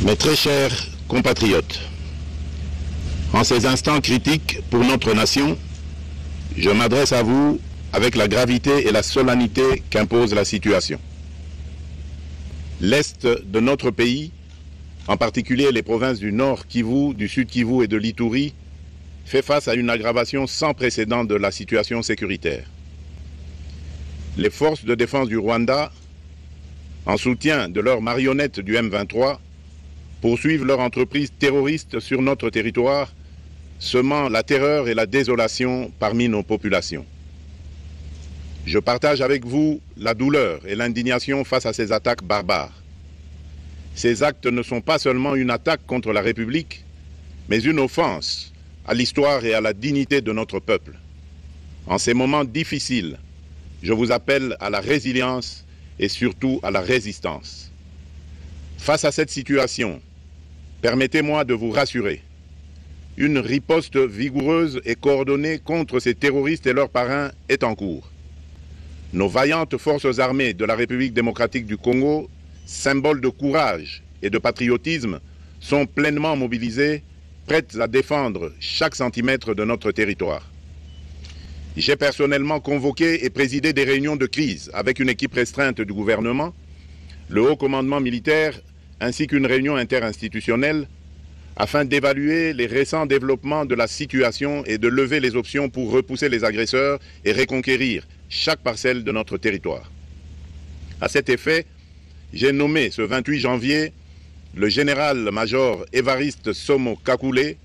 Mes très chers compatriotes, en ces instants critiques pour notre nation, je m'adresse à vous avec la gravité et la solennité qu'impose la situation. L'Est de notre pays, en particulier les provinces du Nord Kivu, du Sud Kivu et de l'Ituri, fait face à une aggravation sans précédent de la situation sécuritaire. Les forces de défense du Rwanda, en soutien de leurs marionnettes du M23, poursuivent leur entreprise terroriste sur notre territoire, semant la terreur et la désolation parmi nos populations. Je partage avec vous la douleur et l'indignation face à ces attaques barbares. Ces actes ne sont pas seulement une attaque contre la République, mais une offense à l'histoire et à la dignité de notre peuple. En ces moments difficiles, je vous appelle à la résilience et surtout à la résistance. Face à cette situation, permettez-moi de vous rassurer. Une riposte vigoureuse et coordonnée contre ces terroristes et leurs parrains est en cours. Nos vaillantes forces armées de la République démocratique du Congo, symboles de courage et de patriotisme, sont pleinement mobilisées, prêtes à défendre chaque centimètre de notre territoire. J'ai personnellement convoqué et présidé des réunions de crise avec une équipe restreinte du gouvernement, le haut commandement militaire ainsi qu'une réunion interinstitutionnelle afin d'évaluer les récents développements de la situation et de lever les options pour repousser les agresseurs et reconquérir chaque parcelle de notre territoire. À cet effet, j'ai nommé ce 28 janvier le général-major Évariste Somo Kakule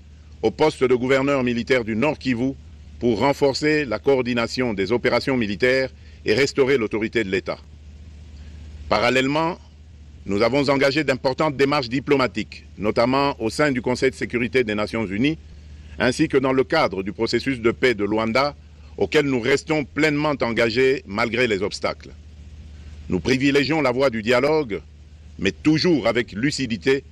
au poste de gouverneur militaire du Nord Kivu pour renforcer la coordination des opérations militaires et restaurer l'autorité de l'État. Parallèlement, nous avons engagé d'importantes démarches diplomatiques, notamment au sein du Conseil de sécurité des Nations Unies, ainsi que dans le cadre du processus de paix de Luanda, auquel nous restons pleinement engagés malgré les obstacles. Nous privilégions la voie du dialogue, mais toujours avec lucidité,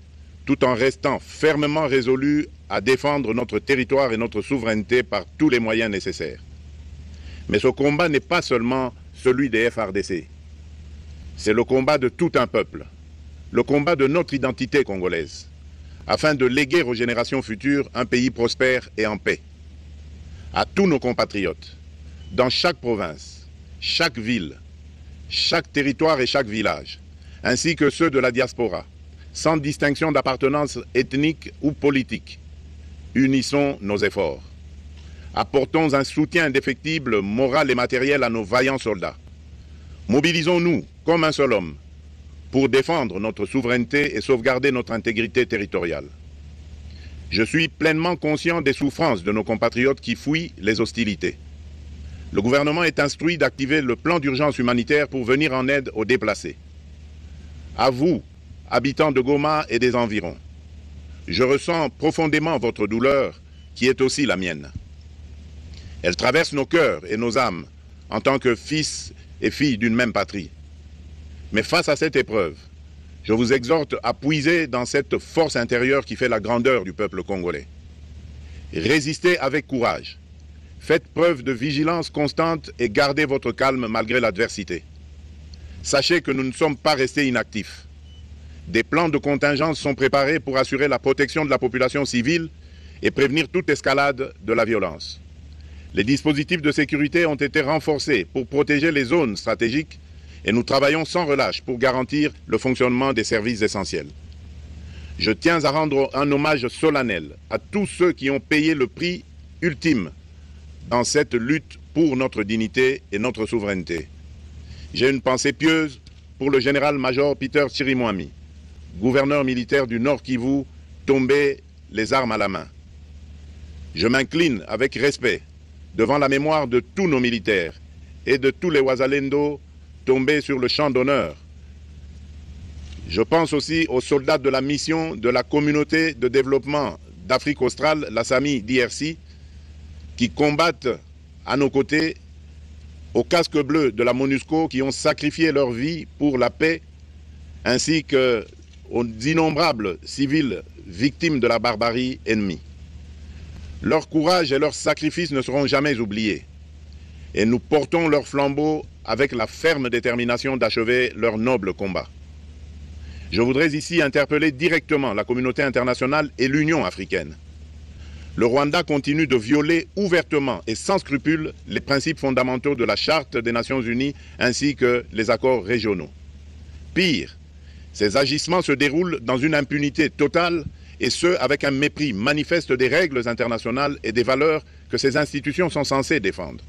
tout en restant fermement résolus à défendre notre territoire et notre souveraineté par tous les moyens nécessaires. Mais ce combat n'est pas seulement celui des FARDC. C'est le combat de tout un peuple, le combat de notre identité congolaise, afin de léguer aux générations futures un pays prospère et en paix. À tous nos compatriotes, dans chaque province, chaque ville, chaque territoire et chaque village, ainsi que ceux de la diaspora, sans distinction d'appartenance ethnique ou politique, unissons nos efforts. Apportons un soutien indéfectible, moral et matériel à nos vaillants soldats. Mobilisons-nous comme un seul homme pour défendre notre souveraineté et sauvegarder notre intégrité territoriale. Je suis pleinement conscient des souffrances de nos compatriotes qui fuient les hostilités. Le gouvernement est instruit d'activer le plan d'urgence humanitaire pour venir en aide aux déplacés. À vous, habitants de Goma et des environs, je ressens profondément votre douleur qui est aussi la mienne. Elle traverse nos cœurs et nos âmes en tant que fils et filles d'une même patrie. Mais face à cette épreuve, je vous exhorte à puiser dans cette force intérieure qui fait la grandeur du peuple congolais. Résistez avec courage. Faites preuve de vigilance constante et gardez votre calme malgré l'adversité. Sachez que nous ne sommes pas restés inactifs. Des plans de contingence sont préparés pour assurer la protection de la population civile et prévenir toute escalade de la violence. Les dispositifs de sécurité ont été renforcés pour protéger les zones stratégiques et nous travaillons sans relâche pour garantir le fonctionnement des services essentiels. Je tiens à rendre un hommage solennel à tous ceux qui ont payé le prix ultime dans cette lutte pour notre dignité et notre souveraineté. J'ai une pensée pieuse pour le général-major Peter Chirimwami, gouverneur militaire du Nord Kivu, tombé les armes à la main. Je m'incline avec respect devant la mémoire de tous nos militaires et de tous les Wazalendo tombés sur le champ d'honneur. Je pense aussi aux soldats de la mission de la communauté de développement d'Afrique australe, la SAMI DRC, qui combattent à nos côtés, aux casques bleus de la MONUSCO qui ont sacrifié leur vie pour la paix, ainsi qu'aux innombrables civils victimes de la barbarie ennemie. Leur courage et leur sacrifice ne seront jamais oubliés. et nous portons leur flambeau avec la ferme détermination d'achever leur noble combat. Je voudrais ici interpeller directement la communauté internationale et l'Union africaine. Le Rwanda continue de violer ouvertement et sans scrupule les principes fondamentaux de la Charte des Nations Unies ainsi que les accords régionaux. Pire, ces agissements se déroulent dans une impunité totale et ce, avec un mépris manifeste des règles internationales et des valeurs que ces institutions sont censées défendre.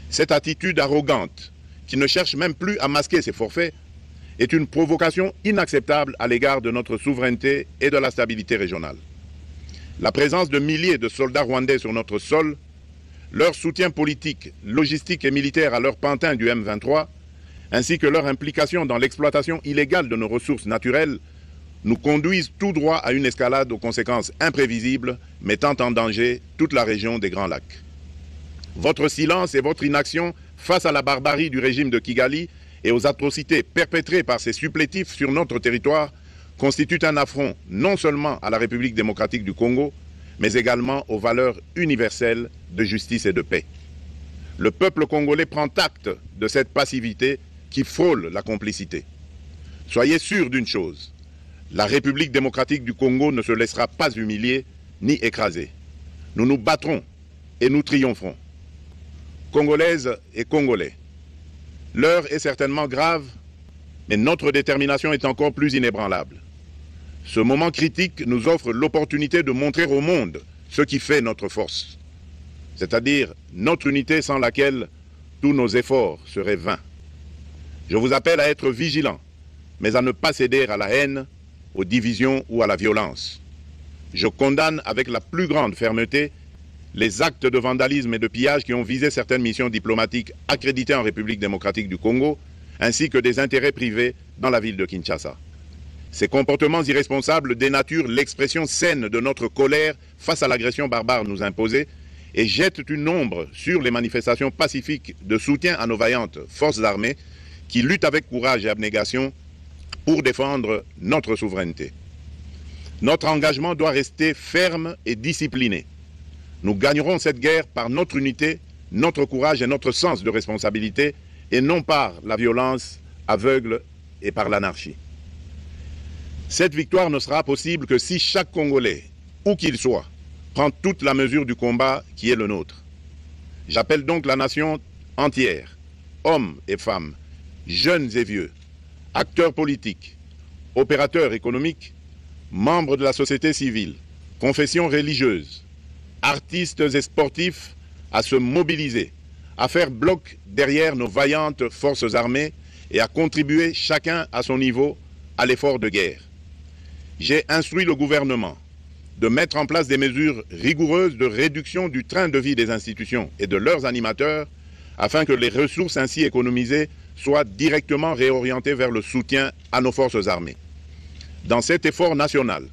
Cette attitude arrogante, qui ne cherche même plus à masquer ses forfaits, est une provocation inacceptable à l'égard de notre souveraineté et de la stabilité régionale. La présence de milliers de soldats rwandais sur notre sol, leur soutien politique, logistique et militaire à leur pantin du M23, ainsi que leur implication dans l'exploitation illégale de nos ressources naturelles, nous conduisent tout droit à une escalade aux conséquences imprévisibles, mettant en danger toute la région des Grands Lacs. Votre silence et votre inaction face à la barbarie du régime de Kigali et aux atrocités perpétrées par ces supplétifs sur notre territoire constituent un affront non seulement à la République démocratique du Congo, mais également aux valeurs universelles de justice et de paix. Le peuple congolais prend acte de cette passivité qui frôle la complicité. Soyez sûrs d'une chose, la République démocratique du Congo ne se laissera pas humilier ni écraser. Nous nous battrons et nous triompherons. Congolaises et Congolais, l'heure est certainement grave, mais notre détermination est encore plus inébranlable. Ce moment critique nous offre l'opportunité de montrer au monde ce qui fait notre force, c'est-à-dire notre unité sans laquelle tous nos efforts seraient vains. Je vous appelle à être vigilants, mais à ne pas céder à la haine, aux divisions ou à la violence. Je condamne avec la plus grande fermeté les actes de vandalisme et de pillage qui ont visé certaines missions diplomatiques accréditées en République démocratique du Congo, ainsi que des intérêts privés dans la ville de Kinshasa. Ces comportements irresponsables dénaturent l'expression saine de notre colère face à l'agression barbare nous imposée et jettent une ombre sur les manifestations pacifiques de soutien à nos vaillantes forces armées qui luttent avec courage et abnégation pour défendre notre souveraineté. Notre engagement doit rester ferme et discipliné. Nous gagnerons cette guerre par notre unité, notre courage et notre sens de responsabilité, et non par la violence aveugle et par l'anarchie. Cette victoire ne sera possible que si chaque Congolais, où qu'il soit, prend toute la mesure du combat qui est le nôtre. J'appelle donc la nation entière, hommes et femmes, jeunes et vieux, acteurs politiques, opérateurs économiques, membres de la société civile, confessions religieuses, artistes et sportifs à se mobiliser, à faire bloc derrière nos vaillantes forces armées et à contribuer chacun à son niveau à l'effort de guerre. J'ai instruit le gouvernement de mettre en place des mesures rigoureuses de réduction du train de vie des institutions et de leurs animateurs afin que les ressources ainsi économisées soient directement réorientées vers le soutien à nos forces armées. Dans cet effort national,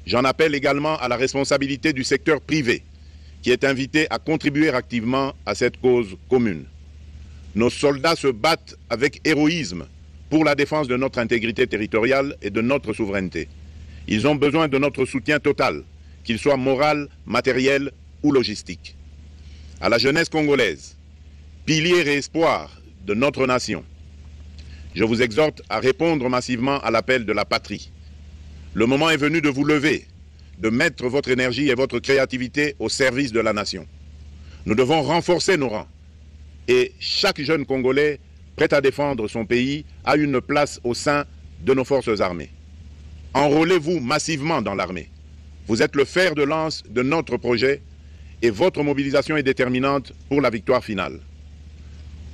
j'en appelle également à la responsabilité du secteur privé, qui est invité à contribuer activement à cette cause commune. Nos soldats se battent avec héroïsme pour la défense de notre intégrité territoriale et de notre souveraineté. Ils ont besoin de notre soutien total, qu'il soit moral, matériel ou logistique. À la jeunesse congolaise, pilier et espoir de notre nation, je vous exhorte à répondre massivement à l'appel de la patrie. Le moment est venu de vous lever, de mettre votre énergie et votre créativité au service de la nation. Nous devons renforcer nos rangs et chaque jeune Congolais prêt à défendre son pays a une place au sein de nos forces armées. Enrôlez-vous massivement dans l'armée. Vous êtes le fer de lance de notre projet et votre mobilisation est déterminante pour la victoire finale.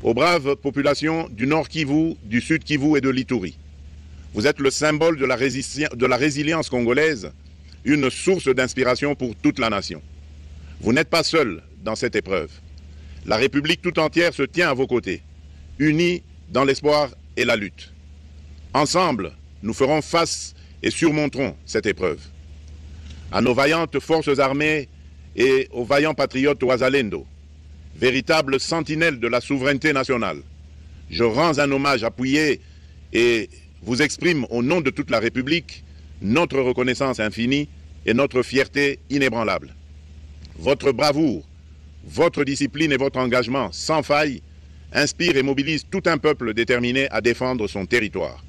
Aux braves populations du Nord Kivu, du Sud Kivu et de l'Ituri, vous êtes le symbole de la résilience congolaise, une source d'inspiration pour toute la nation. Vous n'êtes pas seuls dans cette épreuve. La République tout entière se tient à vos côtés, unis dans l'espoir et la lutte. Ensemble, nous ferons face et surmonterons cette épreuve. À nos vaillantes forces armées et aux vaillants patriotes Ouazalendo, véritables sentinelles de la souveraineté nationale, je rends un hommage appuyé et vous exprime au nom de toute la République notre reconnaissance infinie et notre fierté inébranlable. Votre bravoure, votre discipline et votre engagement sans faille inspirent et mobilisent tout un peuple déterminé à défendre son territoire.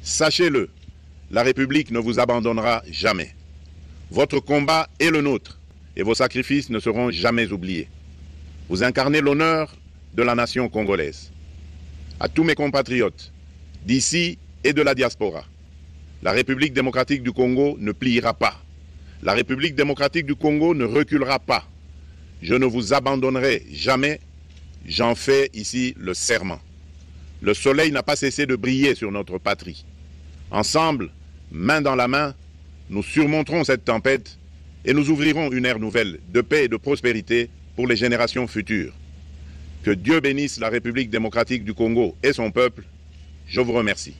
Sachez-le, la République ne vous abandonnera jamais. Votre combat est le nôtre et vos sacrifices ne seront jamais oubliés. Vous incarnez l'honneur de la nation congolaise. À tous mes compatriotes, d'ici et de la diaspora, la République démocratique du Congo ne pliera pas. La République démocratique du Congo ne reculera pas. Je ne vous abandonnerai jamais. J'en fais ici le serment. Le soleil n'a pas cessé de briller sur notre patrie. Ensemble, main dans la main, nous surmonterons cette tempête et nous ouvrirons une ère nouvelle de paix et de prospérité pour les générations futures. Que Dieu bénisse la République démocratique du Congo et son peuple. Je vous remercie.